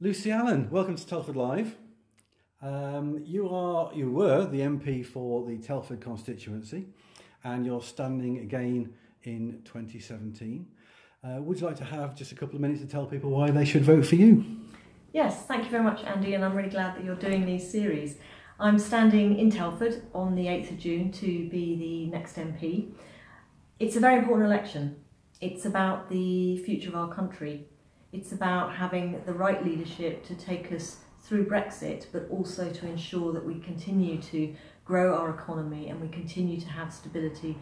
Lucy Allan, welcome to Telford Live. You were the MP for the Telford constituency, and you're standing again in 2017. Would you like to have just a couple of minutes to tell people why they should vote for you? Yes, thank you very much, Andy, and I'm really glad that you're doing these series. I'm standing in Telford on the 8th of June to be the next MP. It's a very important election. It's about the future of our country. It's about having the right leadership to take us through Brexit, but also to ensure that we continue to grow our economy and we continue to have stability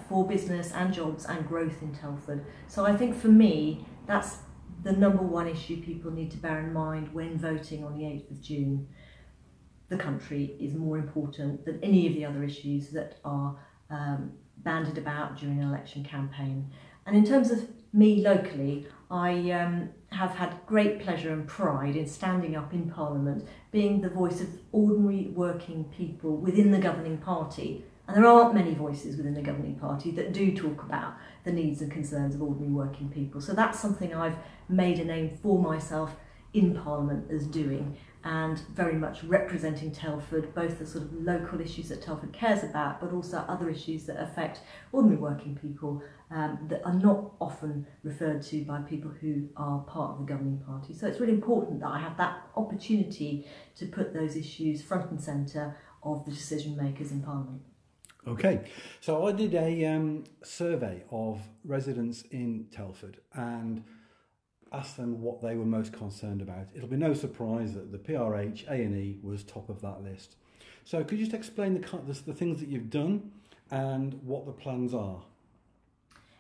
for business and jobs and growth in Telford. So I think for me, that's the number one issue people need to bear in mind when voting on the 8th of June. The country is more important than any of the other issues that are bandied about during an election campaign. And in terms of me locally, I have had great pleasure and pride in standing up in Parliament, being the voice of ordinary working people within the governing party. And there aren't many voices within the governing party that do talk about the needs and concerns of ordinary working people. So that's something I've made a name for myself in Parliament as doing, and very much representing Telford, both the sort of local issues that Telford cares about, but also other issues that affect ordinary working people that are not often referred to by people who are part of the governing party. So it's really important that I have that opportunity to put those issues front and centre of the decision makers in Parliament. Okay, so I did a survey of residents in Telford and asked them what they were most concerned about. It'll be no surprise that the PRH A&E was top of that list. So could you just explain the things that you've done and what the plans are?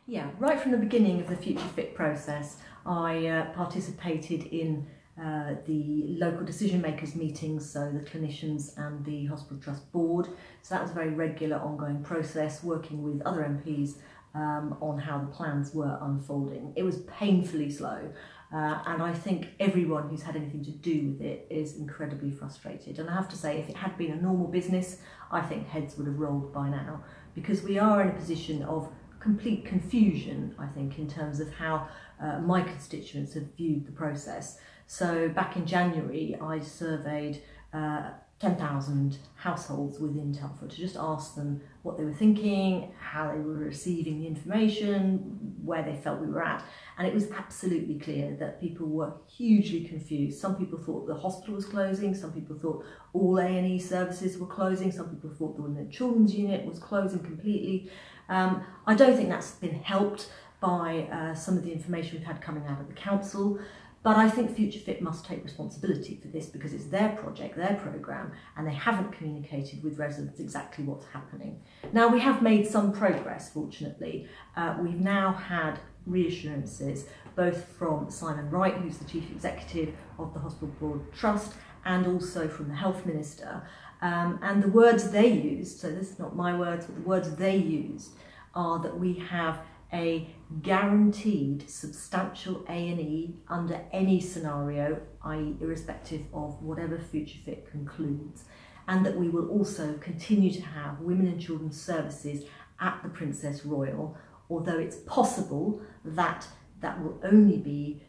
Yeah, right from the beginning of the Future Fit process, I participated in the local decision makers meetings, so the clinicians and the Hospital Trust Board. So that was a very regular ongoing process, working with other MPs on how the plans were unfolding. It was painfully slow, and I think everyone who's had anything to do with it is incredibly frustrated. And I have to say, if it had been a normal business, I think heads would have rolled by now, because we are in a position of complete confusion, I think, in terms of how my constituents have viewed the process. So back in January, I surveyed 10,000 households within Telford to just ask them what they were thinking, how they were receiving the information, where they felt we were at. And it was absolutely clear that people were hugely confused. Some people thought the hospital was closing, some people thought all A&E services were closing, some people thought the Women and Children's Unit was closing completely. I don't think that's been helped by some of the information we've had coming out of the council. But I think Future Fit must take responsibility for this, because it's their project, their programme, and they haven't communicated with residents exactly what's happening. Now, we have made some progress, fortunately. We've now had reassurances, both from Simon Wright, who's the Chief Executive of the Hospital Board Trust, and also from the Health Minister. And the words they used, so this is not my words, but the words they used, are that we have a guaranteed substantial A&E under any scenario, i.e. irrespective of whatever Future Fit concludes, and that we will also continue to have women and children's services at the Princess Royal, although it's possible that that will only be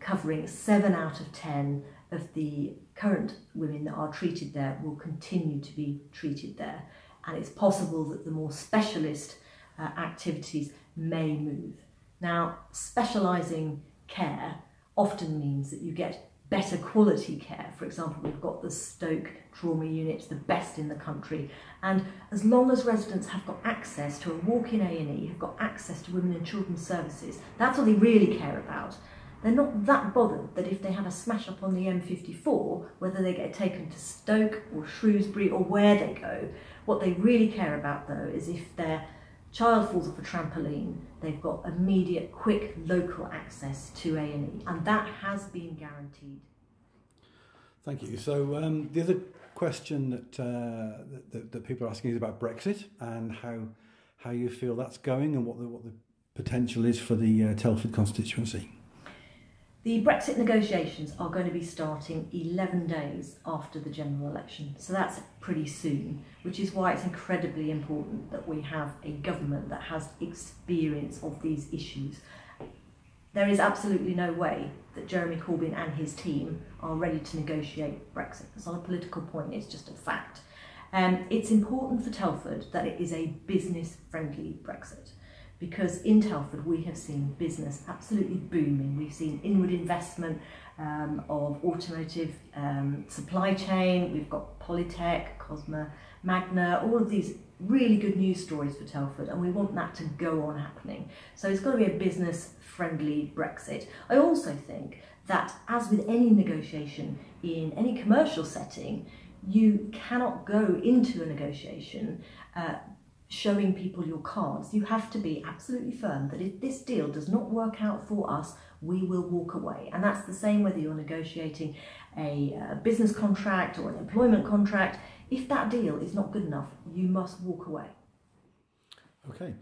covering 7 out of 10 of the current women that are treated there will continue to be treated there. And it's possible that the more specialist activities may move. Now, specialising care often means that you get better quality care. For example, we've got the Stoke trauma unit, the best in the country, and as long as residents have got access to a walk-in A&E, have got access to women and children's services, that's what they really care about. They're not that bothered that if they have a smash up on the M54, whether they get taken to Stoke or Shrewsbury or where they go. What they really care about, though, is if their child falls off a trampoline, they've got immediate, quick, local access to A&E, and that has been guaranteed. Thank you. So the other question that people are asking is about Brexit and how you feel that's going and what the potential is for the Telford constituency. The Brexit negotiations are going to be starting 11 days after the general election, so that's pretty soon, which is why it's incredibly important that we have a government that has experience of these issues. There is absolutely no way that Jeremy Corbyn and his team are ready to negotiate Brexit. It's not a political point, it's just a fact. It's important for Telford that it is a business-friendly Brexit, because in Telford we have seen business absolutely booming. We've seen inward investment of automotive supply chain, we've got Polytech, Cosma, Magna, all of these really good news stories for Telford, and we want that to go on happening. So it's got to be a business-friendly Brexit. I also think that, as with any negotiation in any commercial setting, you cannot go into a negotiation showing people your cards. You have to be absolutely firm that if this deal does not work out for us, we will walk away. And that's the same whether you're negotiating a business contract or an employment contract. If that deal is not good enough, you must walk away. Okay.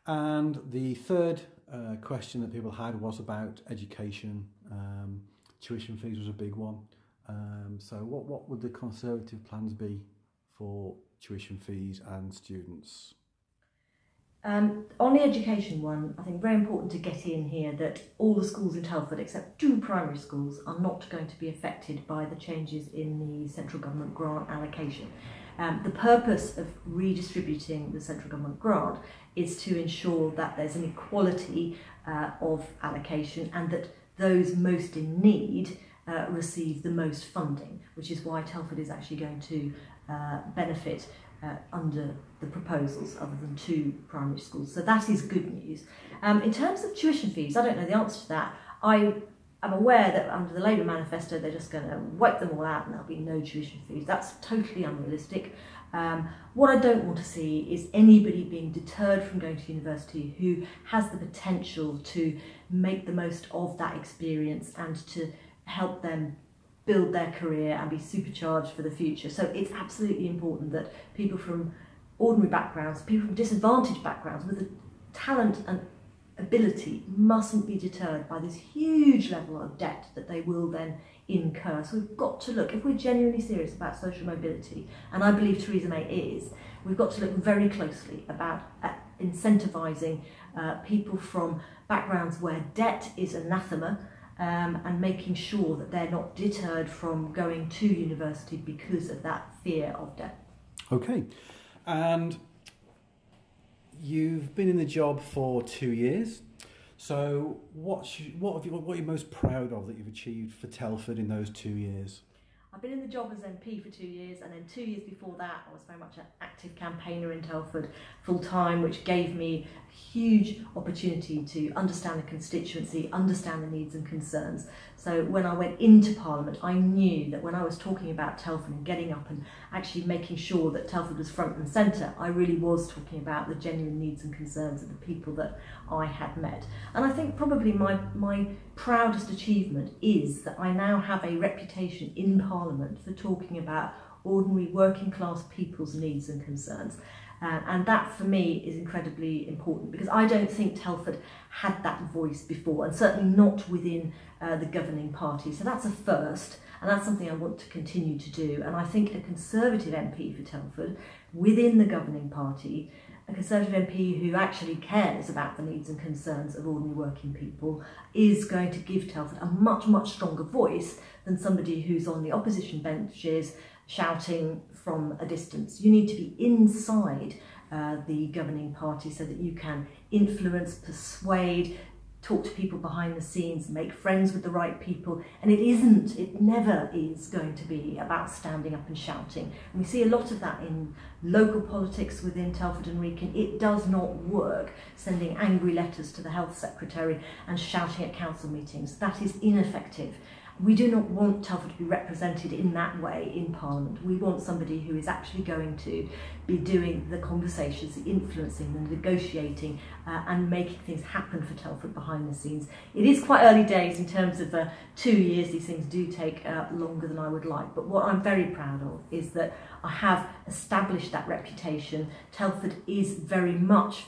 And the third question that people had was about education. Tuition fees was a big one. So what would the Conservative plans be for tuition fees and students? On the education one, I think very important to get in here that all the schools in Telford, except 2 primary schools, are not going to be affected by the changes in the central government grant allocation. The purpose of redistributing the central government grant is to ensure that there's an equality of allocation and that those most in need receive the most funding, which is why Telford is actually going to benefit under the proposals other than 2 primary schools. So that is good news. In terms of tuition fees, I don't know the answer to that. I'm aware that under the Labour manifesto they're just going to wipe them all out and there'll be no tuition fees. That's totally unrealistic. What I don't want to see is anybody being deterred from going to university who has the potential to make the most of that experience and to help them build their career and be supercharged for the future. So it's absolutely important that people from ordinary backgrounds, people from disadvantaged backgrounds with the talent and ability mustn't be deterred by this huge level of debt that they will then incur. So we've got to look, if we're genuinely serious about social mobility, and I believe Theresa May is, we've got to look very closely about incentivising people from backgrounds where debt is anathema, and making sure that they're not deterred from going to university because of that fear of debt. Okay, and you've been in the job for 2 years, so what are you most proud of that you've achieved for Telford in those 2 years? I've been in the job as MP for 2 years, and then 2 years before that I was very much an active campaigner in Telford full-time, which gave me a huge opportunity to understand the constituency, understand the needs and concerns. So when I went into Parliament, I knew that when I was talking about Telford and getting up and actually making sure that Telford was front and centre, I really was talking about the genuine needs and concerns of the people that I had met. And I think probably my proudest achievement is that I now have a reputation in Parliament for talking about ordinary working class people's needs and concerns. And that for me is incredibly important, because I don't think Telford had that voice before, and certainly not within the governing party. So that's a first, and that's something I want to continue to do. And I think a Conservative MP for Telford within the governing party, a Conservative MP who actually cares about the needs and concerns of ordinary working people, is going to give Telford a much, much stronger voice than somebody who's on the opposition benches shouting from a distance. You need to be inside the governing party so that you can influence, persuade, talk to people behind the scenes, make friends with the right people. And it never is going to be about standing up and shouting. And we see a lot of that in local politics within Telford and Wrekin. It does not work sending angry letters to the Health Secretary and shouting at council meetings. That is ineffective. We do not want Telford to be represented in that way in Parliament. We want somebody who is actually going to be doing the conversations, the influencing, the negotiating, and making things happen for Telford behind the scenes. It is quite early days in terms of 2 years. These things do take longer than I would like. But what I'm very proud of is that I have established that reputation. Telford is very much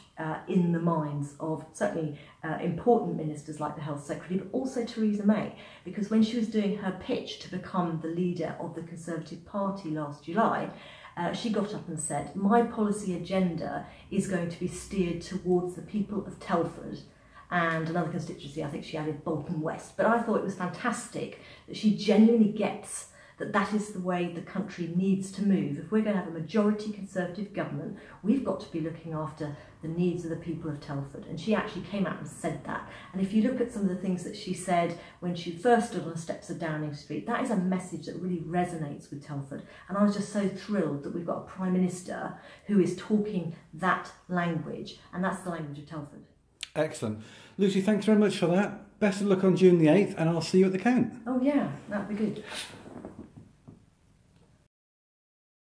in the minds of certainly important ministers like the Health Secretary, but also Theresa May, because when she was doing her pitch to become the leader of the Conservative Party last July, she got up and said, my policy agenda is going to be steered towards the people of Telford and another constituency, I think she added Bolton West. But I thought it was fantastic that she genuinely gets that that is the way the country needs to move. If we're going to have a majority Conservative government, we've got to be looking after the needs of the people of Telford. And she actually came out and said that. And if you look at some of the things that she said when she first stood on the steps of Downing Street, that is a message that really resonates with Telford. And I was just so thrilled that we've got a Prime Minister who is talking that language, and that's the language of Telford. Excellent. Lucy, thanks very much for that. Best of luck on June the 8th, and I'll see you at the count. Oh yeah, that'd be good.